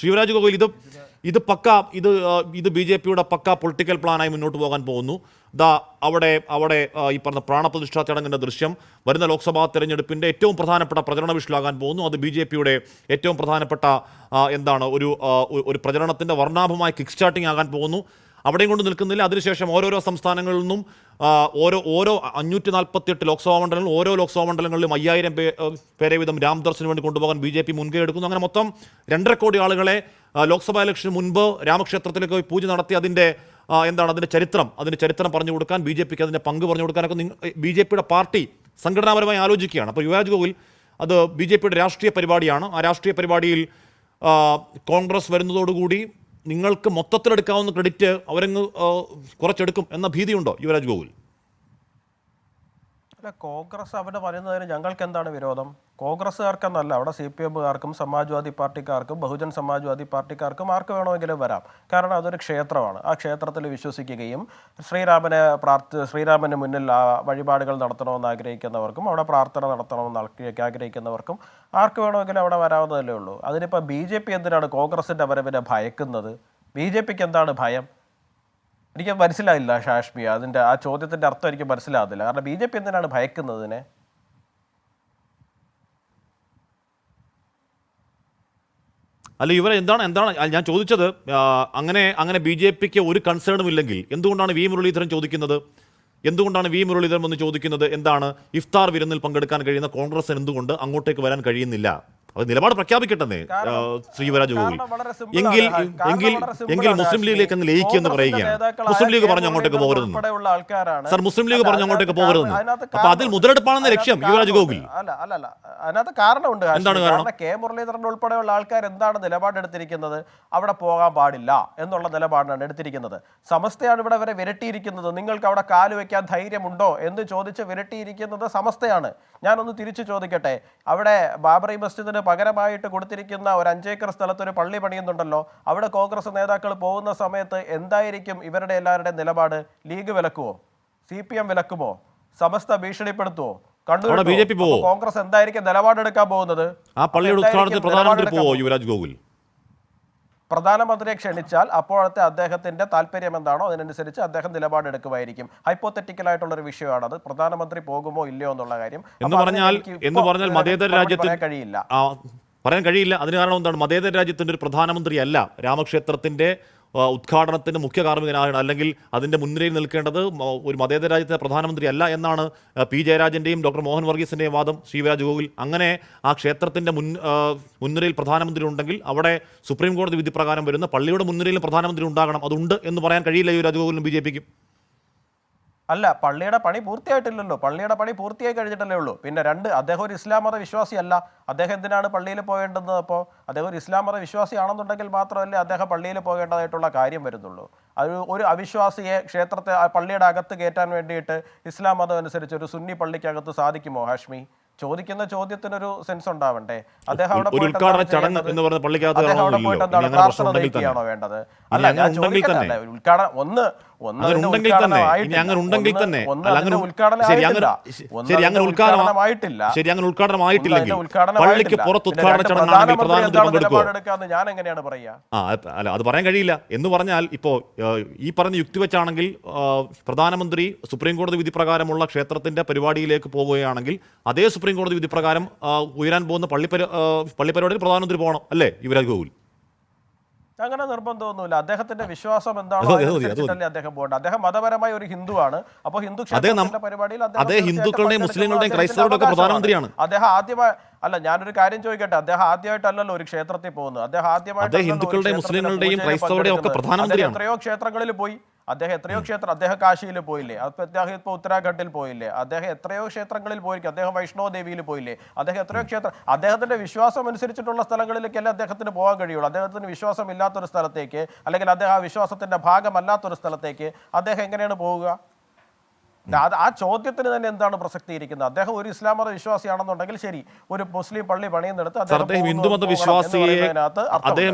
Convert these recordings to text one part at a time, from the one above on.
ശിവരാജ് ഗോകുൽ ഇത് പക്ക ഇത് BJP-യുടെ പക്ക പൊളിറ്റിക്കൽ പ്ലാനായി മുന്നോട്ട് പോകാൻ പോകുന്നു. അവിടെ ഈ പറഞ്ഞ പ്രാണപ്രതിഷ്ഠാ ചടങ്ങിൻ്റെ ദൃശ്യം വരുന്ന ലോക്സഭാ തെരഞ്ഞെടുപ്പിൻ്റെ ഏറ്റവും പ്രധാനപ്പെട്ട പ്രചരണ വിഷയമാകാൻ പോകുന്നു. അത് BJP-യുടെ ഏറ്റവും പ്രധാനപ്പെട്ട ഒരു പ്രചരണത്തിൻ്റെ വർണ്ണാഭമായ കിക്ക് സ്റ്റാർട്ടിംഗ് ആകാൻ പോകുന്നു. അവിടെയും കൊണ്ട് നിൽക്കുന്നില്ല. അതിനുശേഷം ഓരോരോ സംസ്ഥാനങ്ങളിൽ നിന്നും ഓരോ 548 ലോക്സഭാ മണ്ഡലങ്ങൾ, ഓരോ ലോക്സഭാ മണ്ഡലങ്ങളിലും 5000 പേരെ വീതം രാംദർശന് വേണ്ടി കൊണ്ടുപോകാൻ BJP മുൻകൈ എടുക്കുന്നു. അങ്ങനെ മൊത്തം 2.5 കോടി ആളുകളെ ലോക്സഭാ ഇലക്ഷന് മുൻപ് രാമക്ഷേത്രത്തിലേക്ക് പോയി പൂജ നടത്തി അതിൻ്റെ ചരിത്രം പറഞ്ഞു കൊടുക്കാൻ, BJP-ക്ക് അതിൻ്റെ പങ്ക് പറഞ്ഞു കൊടുക്കാനൊക്കെ BJP-യുടെ പാർട്ടി സംഘടനാപരമായി ആലോചിക്കുകയാണ്. അപ്പോൾ യുവരാജ് ഗോകുൽ അത് BJP-യുടെ രാഷ്ട്രീയ പരിപാടിയാണ്. ആ രാഷ്ട്രീയ പരിപാടിയിൽ കോൺഗ്രസ് വരുന്നതോടുകൂടി നിങ്ങൾക്ക് മൊത്തത്തിലെടുക്കാവുന്ന ക്രെഡിറ്റ് അവരങ്ങ് കുറച്ചെടുക്കും എന്ന ഭീതിയുണ്ടോ യുവരാജ് ഗോകുൽ? അല്ല, കോൺഗ്രസ് അവിടെ പറയുന്നതിന് ഞങ്ങൾക്ക് എന്താണ് വിരോധം? കോൺഗ്രസ്സുകാർക്കെന്നല്ല, അവിടെ CPM-കാർക്കും സമാജ്വാദി പാർട്ടിക്കാർക്കും ബഹുജൻ സമാജ്വാദി പാർട്ടിക്കാർക്കും ആർക്ക് വേണമെങ്കിലും വരാം. കാരണം അതൊരു ക്ഷേത്രമാണ്. ആ ക്ഷേത്രത്തിൽ വിശ്വസിക്കുകയും ശ്രീരാമന് മുന്നിൽ വഴിപാടുകൾ നടത്തണമെന്ന് ആഗ്രഹിക്കുന്നവർക്കും അവിടെ പ്രാർത്ഥന നടത്തണമെന്ന് ആഗ്രഹിക്കുന്നവർക്കും ആർക്ക് വേണമെങ്കിലും അവിടെ വരാവുന്നതല്ലേ ഉള്ളൂ. അതിനിപ്പോൾ BJP എന്തിനാണ് കോൺഗ്രസിൻ്റെ വരവിനെ ഭയക്കുന്നത്? BJP-ക്ക് എന്താണ് ഭയം? എനിക്ക് മനസ്സിലായില്ല ഹാഷ്മി, അതിൻ്റെ ആ ചോദ്യത്തിൻ്റെ അർത്ഥം എനിക്ക് മനസ്സിലാകുന്നില്ല. കാരണം BJP എന്തിനാണ് ഭയക്കുന്നതിനെ? അല്ല, എന്താണ് ഞാൻ ചോദിച്ചത്, അങ്ങനെ BJP-ക്ക് ഒരു കൺസേണും ഇല്ലെങ്കിൽ എന്തുകൊണ്ടാണ് മുരളീധരൻ ചോദിക്കുന്നത്? എന്തുകൊണ്ടാണ് മുരളീധരൻ വന്ന് ചോദിക്കുന്നത് എന്താണ് ഇഫ്താർ വിരുന്നിൽ പങ്കെടുക്കാൻ കഴിയുന്ന കോൺഗ്രസിന് എന്തുകൊണ്ട് അങ്ങോട്ടേക്ക് വരാൻ കഴിയുന്നില്ല? അത് നിലപാട് പ്രഖ്യാപിക്കട്ടെ ശ്രീവരാജ് ഗോകുൽ. എങ്കിൽ മുസ്ലിം ലീഗിലേക്ക് അങ്ങ് ലയിക്കുമെന്ന് പറയുകയാണ്. മുസ്ലിം ലീഗ് പറഞ്ഞു അങ്ങോട്ടേക്ക് പോകരുതെന്ന്. സർ, മുസ്ലിം ലീഗ് പറഞ്ഞു അങ്ങോട്ടേക്ക് പോകരുതെന്ന്. അപ്പൊ അതിൽ മുതലെടുപ്പാണെന്ന ലക്ഷ്യം യുവരാജ് ഗോകുൽ. അല്ല, അതിനകത്ത് കാരണമുണ്ട്. എന്താണ് കാരണം? K മുരളീധരൻ ഉൾപ്പെടെയുള്ള ആൾക്കാർ എന്താണ് നിലപാടെടുത്തിരിക്കുന്നത്? അവിടെ പോകാൻ പാടില്ല എന്നുള്ള നിലപാടാണ് എടുത്തിരിക്കുന്നത്. സമസ്തയാണ് ഇവിടെ വരെ വിരട്ടിയിരിക്കുന്നത്. നിങ്ങൾക്ക് അവിടെ കാല് വെക്കാൻ ധൈര്യമുണ്ടോ എന്ന് ചോദിച്ച് വിരട്ടിയിരിക്കുന്നത് സമസ്തയാണ്. ഞാനൊന്ന് തിരിച്ചു ചോദിക്കട്ടെ, അവിടെ ബാബറി മസ്ജിദിന് പകരമായിട്ട് കൊടുത്തിരിക്കുന്ന ഒരു 5 ഏക്കർ സ്ഥലത്ത് ഒരു പള്ളി പണിയുന്നുണ്ടല്ലോ. അവിടെ കോൺഗ്രസ് നേതാക്കൾ പോകുന്ന സമയത്ത് എന്തായിരിക്കും ഇവരുടെ എല്ലാവരുടെയും നിലപാട്? ലീഗ് വിലക്കുമോ? CPM വിലക്കുമോ? സമസ്ത ഭീഷണിപ്പെടുത്തുമോ? കോൺഗ്രസ് എന്തായിരിക്കും നിലപാടെടുക്കാൻ പോകുന്നത്? ആ പള്ളിയുടെ ഉദ്ഘാടനത്തിൽ പ്രധാനമന്ത്രി പോവോ യുവരാജ് ഗോകുൽ? പ്രധാനമന്ത്രിയെ ക്ഷണിച്ചാൽ അപ്പോഴത്തെ അദ്ദേഹത്തിന്റെ താല്പര്യം എന്താണോ അതിനനുസരിച്ച് അദ്ദേഹം നിലപാടെടുക്കുമായിരിക്കും. ഹൈപ്പോത്തറ്റിക്കലായിട്ടുള്ളൊരു വിഷയമാണ് അത്. പ്രധാനമന്ത്രി പോകുമോ ഇല്ലയോ എന്നുള്ള കാര്യം എന്ന് പറഞ്ഞാൽ മതേതര രാജ്യത്ത് പറയാൻ കഴിയില്ല. അതിന് കാരണം എന്താണ്? മതേതര രാജ്യത്തിൻ്റെ ഒരു പ്രധാനമന്ത്രി അല്ല രാമക്ഷേത്രത്തിൻ്റെ ഉദ്ഘാടനത്തിന് മുഖ്യ കാർമ്മികനാണ്, അല്ലെങ്കിൽ അതിൻ്റെ മുൻനിരയിൽ നിൽക്കേണ്ടത് ഒരു മതേതര രാജ്യത്തെ പ്രധാനമന്ത്രി അല്ല എന്നാണ് P. ജയരാജൻ്റെയും ഡോക്ടർ മോഹൻ വർഗീസിൻ്റെയും വാദം. ശിവരാജ് ഗോകുൽ, അങ്ങനെ ആ ക്ഷേത്രത്തിൻ്റെ മുൻനിരയിൽ പ്രധാനമന്ത്രി ഉണ്ടെങ്കിൽ അവിടെ സുപ്രീം കോടതി വിധി പ്രകാരം വരുന്ന പള്ളിയുടെ മുൻനിരയിൽ പ്രധാനമന്ത്രി ഉണ്ടാകണം. അതുണ്ട് എന്ന് പറയാൻ കഴിയില്ല യുവരാജ് ഗോകുലിനും BJP-ക്കും. അല്ല, പള്ളിയുടെ പണി പൂർത്തിയായിട്ടില്ലല്ലോ. പള്ളിയുടെ പണി പൂർത്തിയായി കഴിഞ്ഞിട്ടല്ലേ ഉള്ളൂ. പിന്നെ അദ്ദേഹം ഒരു ഇസ്ലാം മത വിശ്വാസിയല്ല. അദ്ദേഹം എന്തിനാണ് പള്ളിയിൽ പോകേണ്ടത്? അപ്പോൾ അദ്ദേഹം ഒരു ഇസ്ലാം മത വിശ്വാസിയാണെന്നുണ്ടെങ്കിൽ മാത്രമല്ലേ അദ്ദേഹം പള്ളിയിൽ പോകേണ്ടതായിട്ടുള്ള കാര്യം വരുന്നുള്ളൂ. ഒരു അവിശ്വാസിയെ പള്ളിയുടെ അകത്ത് കയറ്റാൻ വേണ്ടിയിട്ട് ഇസ്ലാം മതം അനുസരിച്ച് ഒരു സുന്നി പള്ളിക്കകത്ത് സാധിക്കുമോ ഹാഷ്മി? ചോദിക്കുന്ന ചോദ്യത്തിനൊരു സെൻസ് ഉണ്ടാവണ്ടേ? അദ്ദേഹം അവിടെ പോയിട്ട് പ്രാർത്ഥന നയിക്കുകയാണോ വേണ്ടത്? അല്ല, ഞാൻ ചോദിക്കട്ടെ, ഞാൻ എങ്ങനെയാണ് പറയാ? അല്ല, അത് പറയാൻ കഴിയില്ല എന്ന് പറഞ്ഞാൽ ഇപ്പോൾ ഈ പറഞ്ഞ യുക്തി വെച്ചാണെങ്കിൽ പ്രധാനമന്ത്രി സുപ്രീം കോടതി വിധി പ്രകാരമുള്ള ക്ഷേത്രത്തിന്റെ പരിപാടിയിലേക്ക് പോകുകയാണെങ്കിൽ അതേ സുപ്രീം കോടതി വിധി പ്രകാരം ഉയരാൻ പോകുന്ന പള്ളിപ്പരിപാടിയിൽ പ്രധാനമന്ത്രി പോകണം അല്ലേ യുവരാജ് ഗോകുൽ? അങ്ങനെ നിർബന്ധമൊന്നുമില്ല. അദ്ദേഹത്തിന്റെ വിശ്വാസം എന്താണോ അതനുസരിച്ചിട്ടല്ലേ അദ്ദേഹം പോകേണ്ടത്. അദ്ദേഹം മതപരമായ ഒരു ഹിന്ദുവാണ്. അപ്പോൾ ഹിന്ദു ക്ഷേത്രത്തിന്റെ പരിപാടിയിൽ ഹിന്ദുക്കളുടെയും മുസ്ലിങ്ങളുടെയും ക്രൈസ്തവരുടെയും പ്രധാനമന്ത്രിയാണ്. അദ്ദേഹം ആദ്യമായി അല്ല, ഞാനൊരു കാര്യം ചോദിക്കട്ടെ, അദ്ദേഹം ആദ്യമായിട്ടല്ലല്ലോ ഒരു ക്ഷേത്രത്തിൽ പോകുന്നത്. അദ്ദേഹം ആദ്യമായിട്ട് ഹിന്ദുക്കളുടെയും മുസ്ലിങ്ങളുടെയും ക്രൈസ്തവരുടെയും ഒക്കെ പ്രധാനമന്ത്രിയാണ്. എത്രയോ ക്ഷേത്രങ്ങളിൽ പോയി. അദ്ദേഹം കാശിയിൽ പോയില്ലേ? അദ്ദേഹം ഇപ്പോൾ ഉത്തരാഖണ്ഡിൽ പോയില്ലേ? അദ്ദേഹം എത്രയോ ക്ഷേത്രങ്ങളിൽ പോയിരിക്കും. അദ്ദേഹം വൈഷ്ണവ ദേവിയിൽ പോയില്ലേ? അദ്ദേഹം എത്രയോ അദ്ദേഹത്തിന്റെ വിശ്വാസം അനുസരിച്ചിട്ടുള്ള സ്ഥലങ്ങളിലേക്കല്ലേ അദ്ദേഹത്തിന് പോകാൻ കഴിയുള്ളൂ. അദ്ദേഹത്തിന് വിശ്വാസം ഇല്ലാത്തൊരു സ്ഥലത്തേക്ക്, അല്ലെങ്കിൽ അദ്ദേഹം ആ വിശ്വാസത്തിന്റെ ഭാഗമല്ലാത്തൊരു സ്ഥലത്തേക്ക് അദ്ദേഹം എങ്ങനെയാണ് പോവുക? ആ ചോദ്യത്തിന് തന്നെ എന്താണ് പ്രസക്തി ഇരിക്കുന്നത്? അദ്ദേഹം ഒരു ഇസ്ലാം മത വിശ്വാസിയാണെന്നുണ്ടെങ്കിൽ ശരി, ഒരു മുസ്ലിം പള്ളി പണിയുന്നിടത്ത് അദ്ദേഹം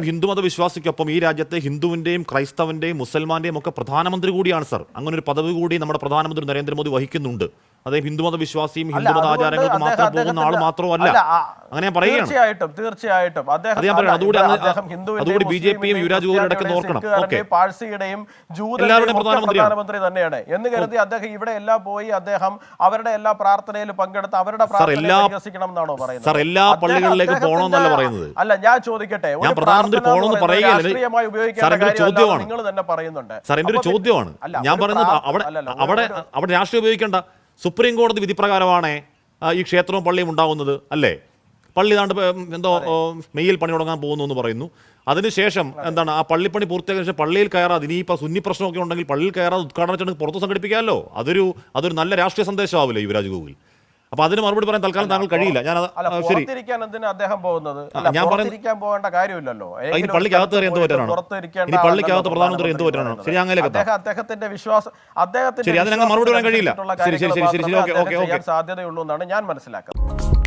ഹിന്ദുമത വിശ്വാസിക്കൊപ്പം ഈ രാജ്യത്തെ ഹിന്ദുവിന്റെയും ക്രൈസ്തവന്റെയും മുസൽമാന്റെയും ഒക്കെ പ്രധാനമന്ത്രി കൂടിയാണ് സർ. അങ്ങനെ ഒരു പദവി കൂടി നമ്മുടെ പ്രധാനമന്ത്രി നരേന്ദ്രമോദി വഹിക്കുന്നുണ്ട്. അദ്ദേഹം ഹിന്ദുമത വിശ്വാസിയും ഹിന്ദുമത ആചാരങ്ങൾക്ക് മാത്രം പോകുന്ന ആൾ മാത്രമല്ല. അങ്ങനെ ഞാൻ പറയുകയാണ്. തീർച്ചയായിട്ടും അതുകൂടി ബിജെപിയും യുവരാജ് ഗോകുലും ഇടയ്ക്ക് ഓർക്കണം. പാഴ്സിയുടെയും ജൂതന്റെയും പ്രധാനമന്ത്രി തന്നെയാണ് എന്ന് കരുതി അദ്ദേഹം ഇവിടെ എല്ലാം പോയി അദ്ദേഹം അവരുടെ എല്ലാ പ്രാർത്ഥനയിലും പങ്കെടുത്ത് അവരുടെ പ്രാർത്ഥന വികസിക്കണം എന്നാണോ പറയുന്നത്? സാർ, എല്ലാ പള്ളികളിലേക്ക് പോകണമെന്നല്ല പറയുന്നത്. അല്ല, ഞാൻ ചോദിക്കട്ടെ, ഞാൻ പ്രധാനമന്ത്രി പോകണമെന്ന് പറയുകയല്ല. നിങ്ങൾ തന്നെ പറയുന്നുണ്ട്. സാർ, എന്റെ ഒരു ചോദ്യമാണ്. ഞാൻ പറയുന്നത് അവിടെ രാഷ്ട്രീയം ഉപയോഗിക്കേണ്ട. സുപ്രീം കോടതി വിധി പ്രകാരമാണ് ഈ ക്ഷേത്രവും പള്ളിയും ഉണ്ടാകുന്നത് അല്ലേ? പള്ളി താണ്ട് എന്തോ മെയ്യിൽ പണി തുടങ്ങാൻ പോകുന്നു എന്ന് പറയുന്നു. അതിനുശേഷം എന്താണ് ആ പള്ളിപ്പണി പൂർത്തിയാക്കിയ ശേഷം പള്ളിയിൽ കയറാതെ, ഇനിയിപ്പോൾ സുന്നി പ്രശ്നമൊക്കെ ഉണ്ടെങ്കിൽ പള്ളിയിൽ കയറാതെ ഉദ്ഘാടന ചടങ്ങ് പുറത്ത് സംഘടിപ്പിക്കാമല്ലോ. അതൊരു നല്ല രാഷ്ട്രീയ സന്ദേശമാവില്ലേ യുവരാജ് ഗോകുൽ? അപ്പൊ അതിന് മറുപടി പറയാൻ തൽക്കാലം താങ്കൾ കഴിയില്ല. ഞാൻ ശരി, അദ്ദേഹം പോകുന്നത് ഞാൻ പറയുന്നത് പോകേണ്ട കാര്യമില്ലല്ലോ. ഇനി പള്ളിക്കകത്ത് കയറി എന്ത് പറ്റാനാണ്? ഇനി പള്ളിക്കകത്ത് പ്രധാനമന്ത്രി എന്ത് പറ്റാനാണ്? ശരി, അങ്ങനെ അദ്ദേഹത്തിന്റെ വിശ്വാസം ശരി, അതിനങ്ങനെ മറുപടി പറയാൻ കഴിയില്ല. ശരി ശരി ശരി ശരി ഓക്കെ ഓക്കെ ഓക്കെ സാധ്യതയുള്ളൂ എന്നാണ് ഞാൻ മനസ്സിലാക്കുന്നത്.